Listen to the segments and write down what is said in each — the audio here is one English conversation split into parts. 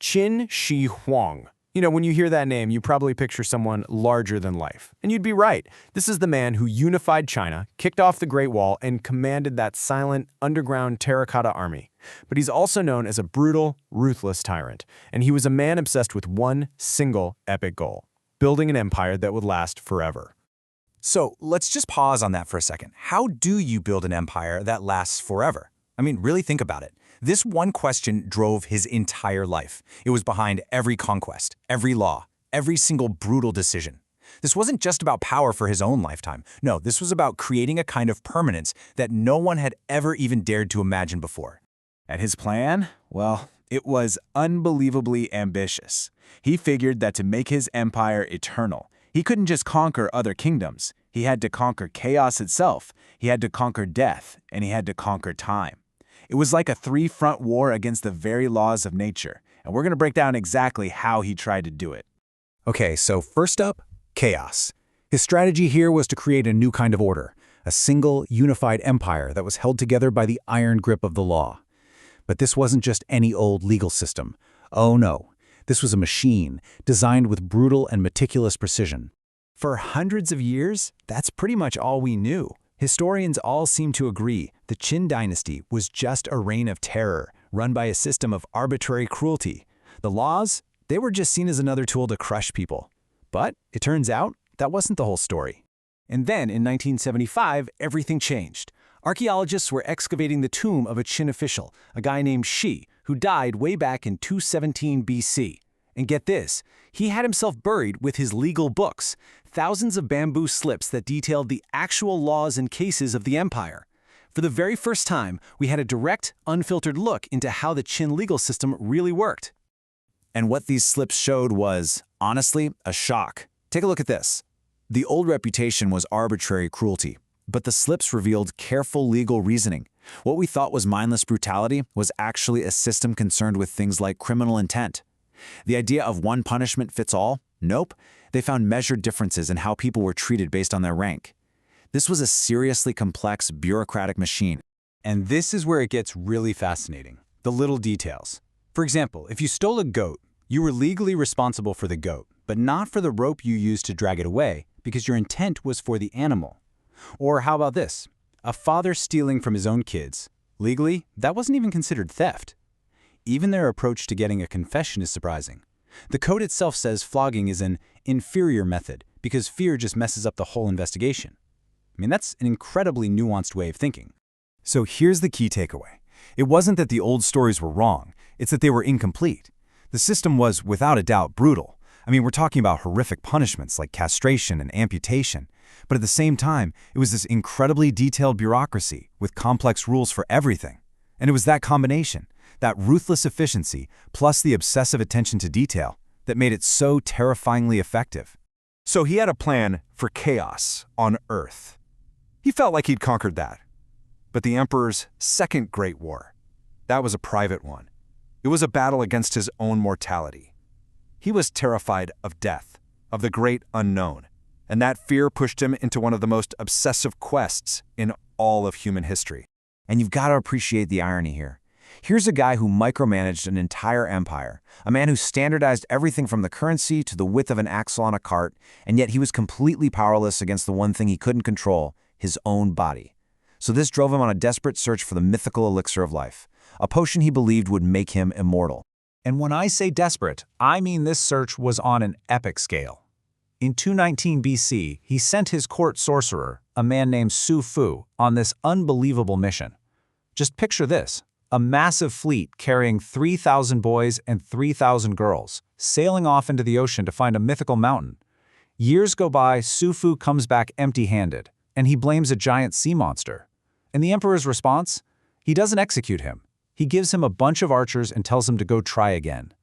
Qin Shi Huang. When you hear that name, you probably picture someone larger than life. And you'd be right. This is the man who unified China, kicked off the Great Wall, and commanded that silent, underground Terracotta Army. But he's also known as a brutal, ruthless tyrant. And he was a man obsessed with one single epic goal: building an empire that would last forever. So let's just pause on that for a second. How do you build an empire that lasts forever? Really think about it. This one question drove his entire life. It was behind every conquest, every law, every single brutal decision. This wasn't just about power for his own lifetime. No, this was about creating a kind of permanence that no one had ever even dared to imagine before. And his plan? Well, it was unbelievably ambitious. He figured that to make his empire eternal, he couldn't just conquer other kingdoms. He had to conquer chaos itself, he had to conquer death, and he had to conquer time. It was like a three-front war against the very laws of nature, and we're going to break down exactly how he tried to do it. Okay, so first up, chaos. His strategy here was to create a new kind of order, a single, unified empire that was held together by the iron grip of the law. But this wasn't just any old legal system. Oh no, this was a machine designed with brutal and meticulous precision. For hundreds of years, that's pretty much all we knew. Historians all seem to agree the Qin dynasty was just a reign of terror, run by a system of arbitrary cruelty. The laws, they were just seen as another tool to crush people. But it turns out that wasn't the whole story. And then in 1975, everything changed. Archaeologists were excavating the tomb of a Qin official, a guy named Shi, who died way back in 217 BC. And get this, he had himself buried with his legal books, thousands of bamboo slips that detailed the actual laws and cases of the empire. For the very first time, we had a direct, unfiltered look into how the Qin legal system really worked. And what these slips showed was, honestly, a shock. Take a look at this. The old reputation was arbitrary cruelty, but the slips revealed careful legal reasoning. What we thought was mindless brutality was actually a system concerned with things like criminal intent. The idea of one punishment fits all? Nope. They found measured differences in how people were treated based on their rank. This was a seriously complex bureaucratic machine. And this is where it gets really fascinating, the little details. For example, if you stole a goat, you were legally responsible for the goat, but not for the rope you used to drag it away, because your intent was for the animal. Or how about this? A father stealing from his own kids. Legally, that wasn't even considered theft. Even their approach to getting a confession is surprising. The code itself says flogging is an inferior method because fear just messes up the whole investigation. That's an incredibly nuanced way of thinking. So here's the key takeaway. It wasn't that the old stories were wrong, it's that they were incomplete. The system was, without a doubt, brutal. We're talking about horrific punishments like castration and amputation. But at the same time, it was this incredibly detailed bureaucracy with complex rules for everything. And it was that combination, that ruthless efficiency, plus the obsessive attention to detail, that made it so terrifyingly effective. So he had a plan for chaos on Earth. He felt like he'd conquered that. But the Emperor's second Great War, that was a private one. It was a battle against his own mortality. He was terrified of death, of the great unknown, and that fear pushed him into one of the most obsessive quests in all of human history. And you've got to appreciate the irony here. Here's a guy who micromanaged an entire empire, a man who standardized everything from the currency to the width of an axle on a cart, and yet he was completely powerless against the one thing he couldn't control, his own body. So this drove him on a desperate search for the mythical elixir of life, a potion he believed would make him immortal. And when I say desperate, I mean this search was on an epic scale. In 219 BC, he sent his court sorcerer, a man named Su Fu, on this unbelievable mission. Just picture this. A massive fleet carrying 3,000 boys and 3,000 girls, sailing off into the ocean to find a mythical mountain. Years go by, Su Fu comes back empty-handed, and he blames a giant sea monster. And the emperor's response? He doesn't execute him. He gives him a bunch of archers and tells him to go try again.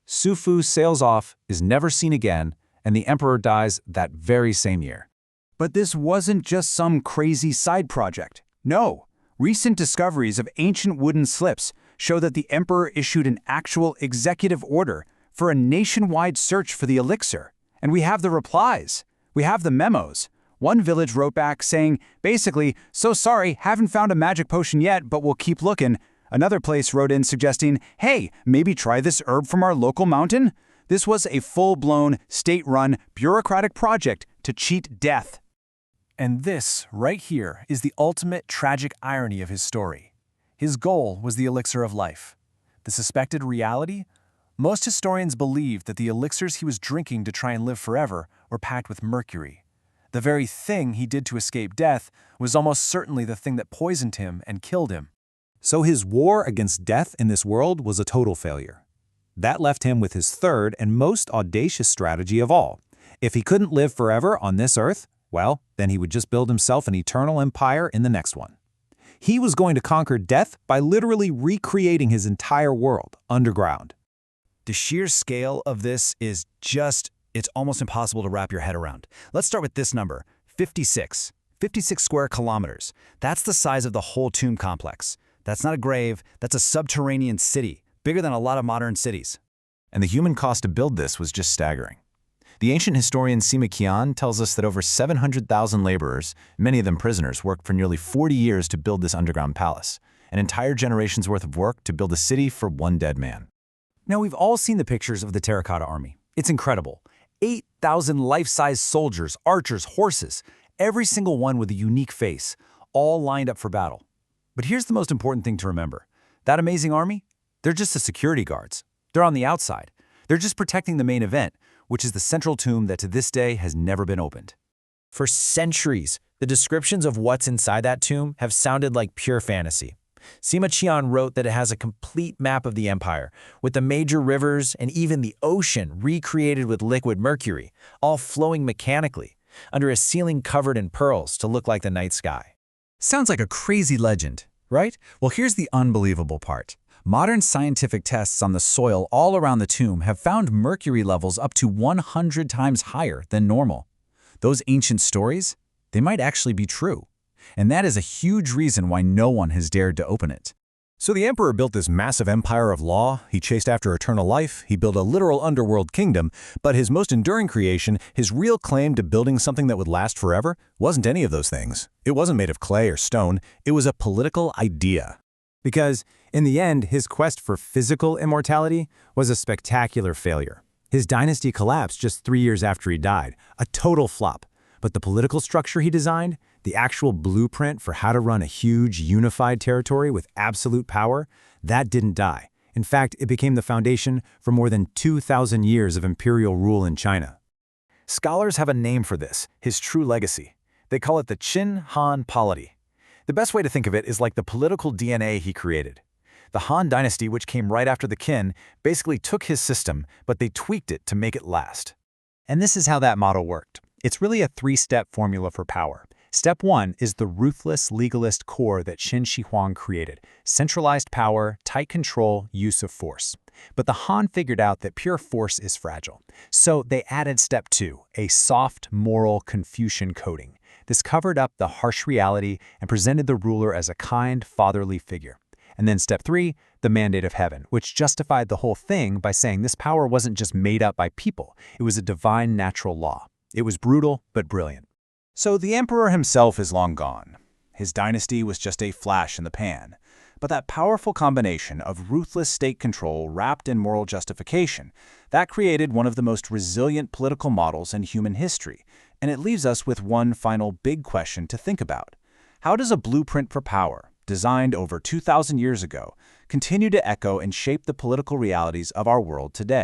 Su Fu sails off, is never seen again, and the emperor dies that very same year. But this wasn't just some crazy side project. No. Recent discoveries of ancient wooden slips show that the emperor issued an actual executive order for a nationwide search for the elixir. And we have the replies. We have the memos. One village wrote back saying, basically, "So sorry, haven't found a magic potion yet, but we'll keep looking." Another place wrote in suggesting, hey, maybe try this herb from our local mountain. This was a full-blown, state-run, bureaucratic project to cheat death. And this, right here, is the ultimate tragic irony of his story. His goal was the elixir of life. The suspected reality? Most historians believe that the elixirs he was drinking to try and live forever were packed with mercury. The very thing he did to escape death was almost certainly the thing that poisoned him and killed him. So his war against death in this world was a total failure. That left him with his third and most audacious strategy of all. If he couldn't live forever on this earth, well, then he would just build himself an eternal empire in the next one. He was going to conquer death by literally recreating his entire world underground. The sheer scale of this is it's almost impossible to wrap your head around. Let's start with this number, 56. 56 square kilometers. That's the size of the whole tomb complex. That's not a grave, that's a subterranean city, bigger than a lot of modern cities. And the human cost to build this was just staggering. The ancient historian Sima Qian tells us that over 700,000 laborers, many of them prisoners, worked for nearly 40 years to build this underground palace, an entire generation's worth of work to build a city for one dead man. Now, we've all seen the pictures of the Terracotta Army. It's incredible. 8,000 life-size soldiers, archers, horses, every single one with a unique face, all lined up for battle. But here's the most important thing to remember. That amazing army? They're just the security guards. They're on the outside. They're just protecting the main event, which is the central tomb that to this day has never been opened. For centuries, the descriptions of what's inside that tomb have sounded like pure fantasy. Sima Qian wrote that it has a complete map of the empire, with the major rivers and even the ocean recreated with liquid mercury, all flowing mechanically, under a ceiling covered in pearls to look like the night sky. Sounds like a crazy legend, right? Well, here's the unbelievable part. Modern scientific tests on the soil all around the tomb have found mercury levels up to 100 times higher than normal. Those ancient stories, they might actually be true. And that is a huge reason why no one has dared to open it. So the emperor built this massive empire of law, he chased after eternal life, he built a literal underworld kingdom, but his most enduring creation, his real claim to building something that would last forever, wasn't any of those things. It wasn't made of clay or stone, it was a political idea. Because, in the end, his quest for physical immortality was a spectacular failure. His dynasty collapsed just 3 years after he died, a total flop. But the political structure he designed, the actual blueprint for how to run a huge, unified territory with absolute power, that didn't die. In fact, it became the foundation for more than 2,000 years of imperial rule in China. Scholars have a name for this, his true legacy. They call it the Qin Han polity. The best way to think of it is like the political DNA he created. The Han dynasty, which came right after the Qin, basically took his system, but they tweaked it to make it last. And this is how that model worked. It's really a three-step formula for power. Step 1 is the ruthless legalist core that Qin Shi Huang created. Centralized power, tight control, use of force. But the Han figured out that pure force is fragile. So they added step 2, a soft, moral Confucian coding. This covered up the harsh reality and presented the ruler as a kind, fatherly figure. And then step 3, the mandate of heaven, which justified the whole thing by saying this power wasn't just made up by people. It was a divine natural law. It was brutal, but brilliant. So the emperor himself is long gone. His dynasty was just a flash in the pan. But that powerful combination of ruthless state control wrapped in moral justification, that created one of the most resilient political models in human history. And it leaves us with one final big question to think about. How does a blueprint for power, designed over 2,000 years ago, continue to echo and shape the political realities of our world today?